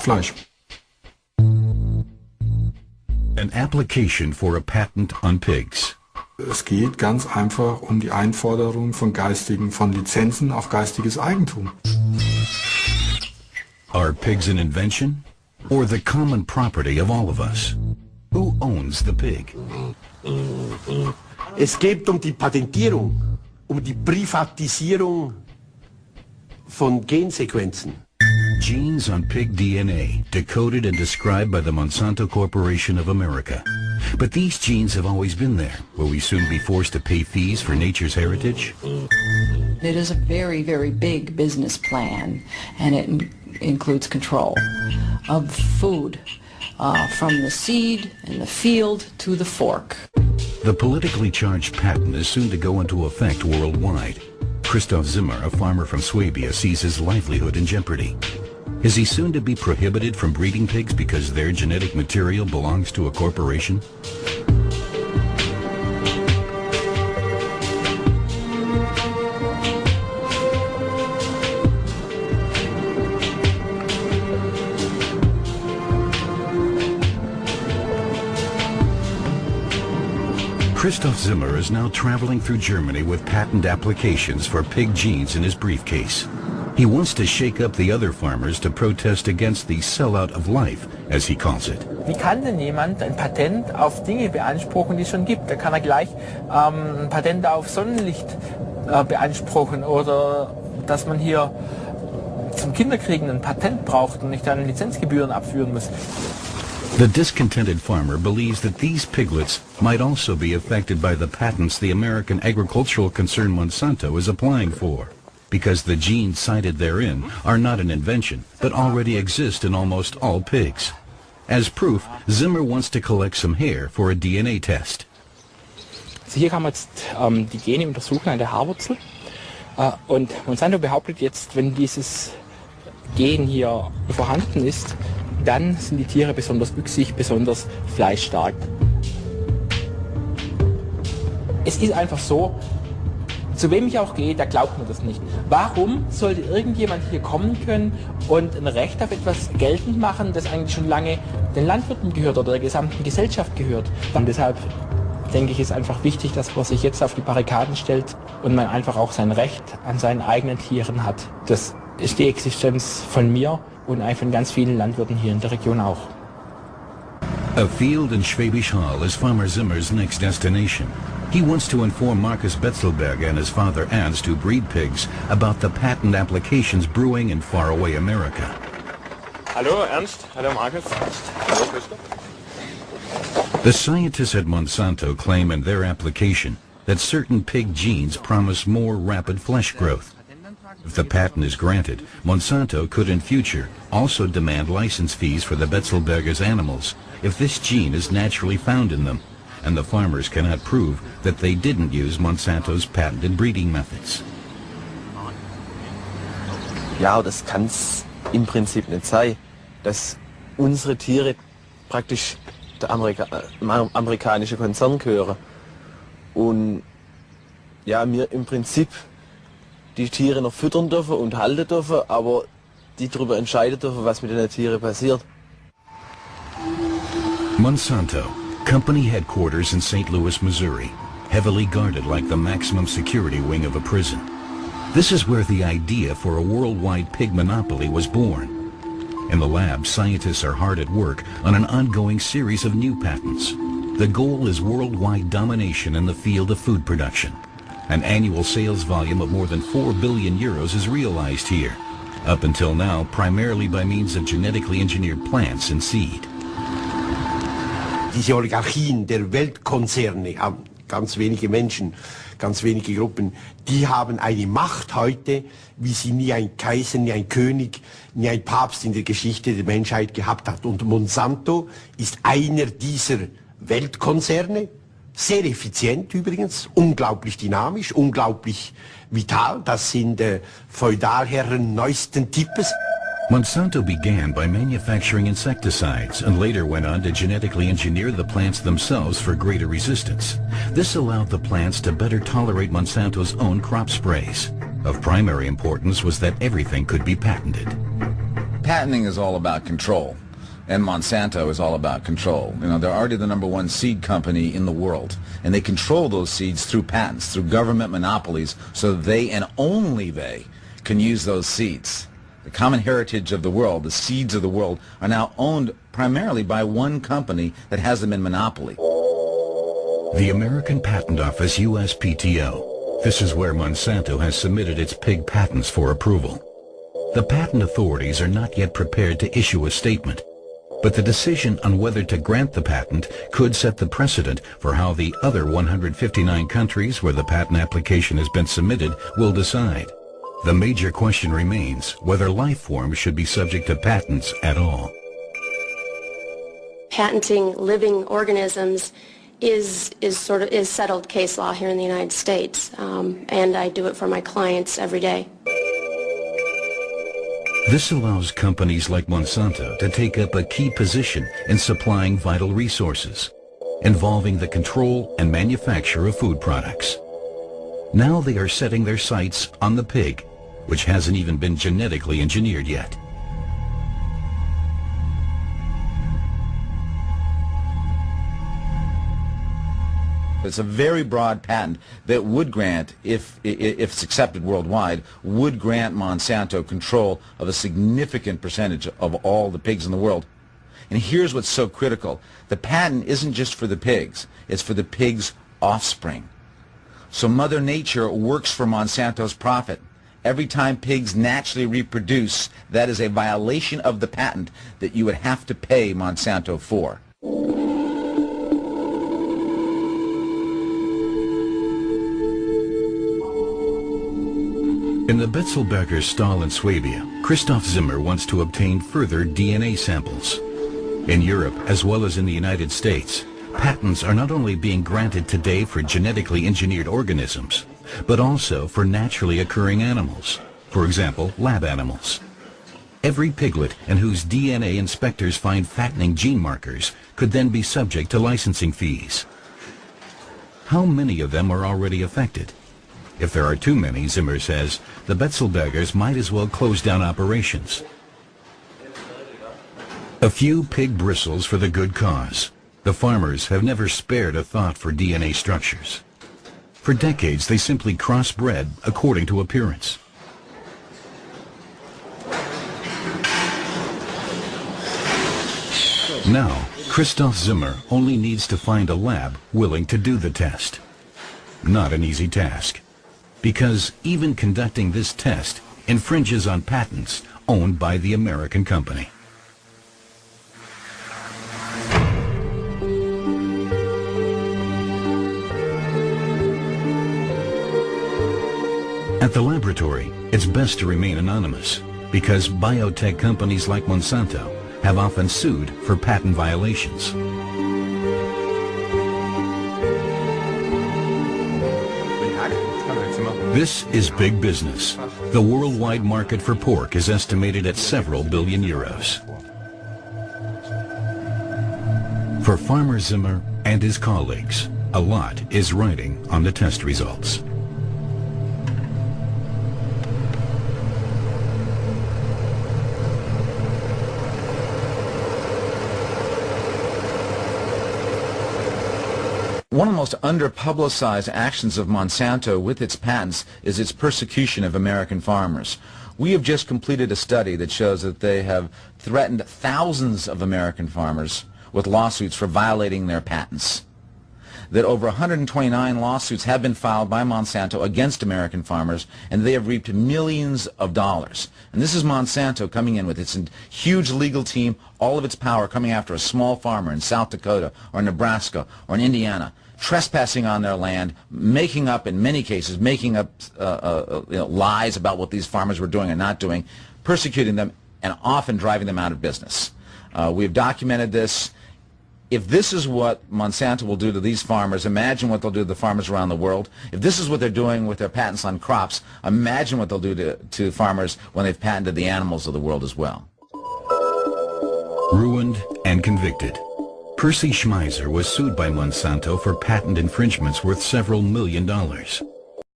Fleisch. An application for a patent on pigs. Es geht ganz einfach um die Einforderung von Lizenzen auf geistiges Eigentum. Are pigs an invention or the common property of all of us? Who owns the pig? Es geht um die Patentierung, um die Privatisierung von Gensequenzen. Genes on pig DNA, decoded and described by the Monsanto Corporation of America. But these genes have always been there. Will we soon be forced to pay fees for nature's heritage? It is a very, very big business plan, and it includes control of food, from the seed in the field to the fork. The politically charged patent is soon to go into effect worldwide. Christoph Zimmer, a farmer from Swabia, sees his livelihood in jeopardy. Is he soon to be prohibited from breeding pigs because their genetic material belongs to a corporation? Christoph Zimmer is now traveling through Germany with patent applications for pig genes in his briefcase. He wants to shake up the other farmers to protest against the sellout of life, as he calls it. Wie kann denn jemand ein Patent auf Dinge beanspruchen, die es schon gibt? Da kann er gleich ein Patent auf Sonnenlicht beanspruchen oder dass man hier zum Kinderkriegen ein Patent braucht und nicht dann Lizenzgebühren abführen muss. The discontented farmer believes that these piglets might also be affected by the patents the American agricultural concern Monsanto is applying for, because the genes cited therein are not an invention, but already exist in almost all pigs. As proof, Zimmer wants to collect some hair for a DNA test. Also hier kann man jetzt die Gene untersuchen an der Haarwurzel. Und Monsanto behauptet jetzt, wenn dieses Gen hier vorhanden ist, dann sind die Tiere besonders wüchsig, besonders fleischstark. Es ist einfach so, zu wem ich auch gehe, der glaubt mir das nicht. Warum sollte irgendjemand hier kommen können und ein Recht auf etwas geltend machen, das eigentlich schon lange den Landwirten gehört oder der gesamten Gesellschaft gehört? Und deshalb denke ich, ist einfach wichtig, dass man sich jetzt auf die Barrikaden stellt und man einfach auch sein Recht an seinen eigenen Tieren hat. Das ist die Existenz von mir und von ganz vielen Landwirten hier in der Region auch. A field in Schwäbisch Hall is Farmer Zimmer's next destination. He wants to inform Markus Betzelberg and his father Ernst, who breed pigs, about the patent applications brewing in faraway America. Hallo Ernst, hallo Markus. Hallo Christoph. The scientists at Monsanto claim in their application that certain pig genes promise more rapid flesh growth. If the patent is granted, Monsanto could in future also demand license fees for the Betzelberger's animals if this gene is naturally found in them, and the farmers cannot prove that they didn't use Monsanto's patented breeding methods. Ja, das kann's im Prinzip nicht sein, dass unsere Tiere praktisch der amerikanische Konzern gehören und ja, wir im Prinzip die Tiere noch füttern dürfen und halten dürfen, aber die darüber entscheiden dürfen, was mit den Tieren passiert. Monsanto, company headquarters in St. Louis, Missouri, heavily guarded like the maximum security wing of a prison. This is where the idea for a worldwide pig monopoly was born. In the lab, scientists are hard at work on an ongoing series of new patents. The goal is worldwide domination in the field of food production. An annual sales volume of more than 4 billion euros is realized here, up until now primarily by means of genetically engineered plants and seed. Diese Oligarchien der Weltkonzerne haben ganz wenige Menschen, ganz wenige Gruppen, die haben eine Macht heute, wie sie nie ein Kaiser, nie ein König, nie ein Papst in der Geschichte der Menschheit gehabt hat. Und Monsanto ist einer dieser Weltkonzerne, sehr effizient übrigens, unglaublich dynamisch, unglaublich vital. Das sind Feudalherren neuesten Types. Monsanto began by manufacturing insecticides and later went on to genetically engineer the plants themselves for greater resistance. This allowed the plants to better tolerate Monsanto's own crop sprays. Of primary importance was that everything could be patented. patenting is all about control, and Monsanto is all about control. You know, they're already the #1 seed company in the world, and they control those seeds through patents, through government monopolies, so they and only they can use those seeds. The common heritage of the world, the seeds of the world, are now owned primarily by one company that has them in monopoly. The American Patent Office, USPTO. This is where Monsanto has submitted its pig patents for approval. The patent authorities are not yet prepared to issue a statement, but the decision on whether to grant the patent could set the precedent for how the other 159 countries where the patent application has been submitted will decide. The major question remains whether life forms should be subject to patents at all. Patenting living organisms is settled case law here in the United States, and I do it for my clients every day. This allows companies like Monsanto to take up a key position in supplying vital resources, involving the control and manufacture of food products. Now they are setting their sights on the pig, which hasn't even been genetically engineered yet. It's a very broad patent that would grant, if it's accepted worldwide, would grant Monsanto control of a significant percentage of all the pigs in the world. And here's what's so critical. The patent isn't just for the pigs, it's for the pigs' offspring. So Mother Nature works for Monsanto's profit. Every time pigs naturally reproduce, that is a violation of the patent that you would have to pay Monsanto for. In the Betzelberger stall in Swabia, Christoph Zimmer wants to obtain further DNA samples. In Europe, as well as in the United States, patents are not only being granted today for genetically engineered organisms, but also for naturally occurring animals, for example, lab animals. Every piglet in whose DNA inspectors find fattening gene markers could then be subject to licensing fees. How many of them are already affected? If there are too many, Zimmer says, the Betzelbergers might as well close down operations. A few pig bristles for the good cause. The farmers have never spared a thought for DNA structures. For decades, they simply crossbred according to appearance. Now, Christoph Zimmer only needs to find a lab willing to do the test. Not an easy task, because even conducting this test infringes on patents owned by the American company. At the laboratory, it's best to remain anonymous, because biotech companies like Monsanto have often sued for patent violations. This is big business. The worldwide market for pork is estimated at several billion euros. For Farmer Zimmer and his colleagues, a lot is riding on the test results. One of the most under-publicized actions of Monsanto with its patents is its persecution of American farmers. We have just completed a study that shows that they have threatened thousands of American farmers with lawsuits for violating their patents. That over 129 lawsuits have been filed by Monsanto against American farmers, and they have reaped millions of dollars. And this is Monsanto coming in with its huge legal team, all of its power coming after a small farmer in South Dakota or Nebraska or in Indiana, trespassing on their land, making up, in many cases, making up lies about what these farmers were doing and not doing, persecuting them, and often driving them out of business. We've documented this. If this is what Monsanto will do to these farmers, imagine what they'll do to the farmers around the world. If this is what they're doing with their patents on crops, imagine what they'll do to farmers when they've patented the animals of the world as well. Ruined and convicted, Percy Schmeiser was sued by Monsanto for patent infringements worth several $1 million.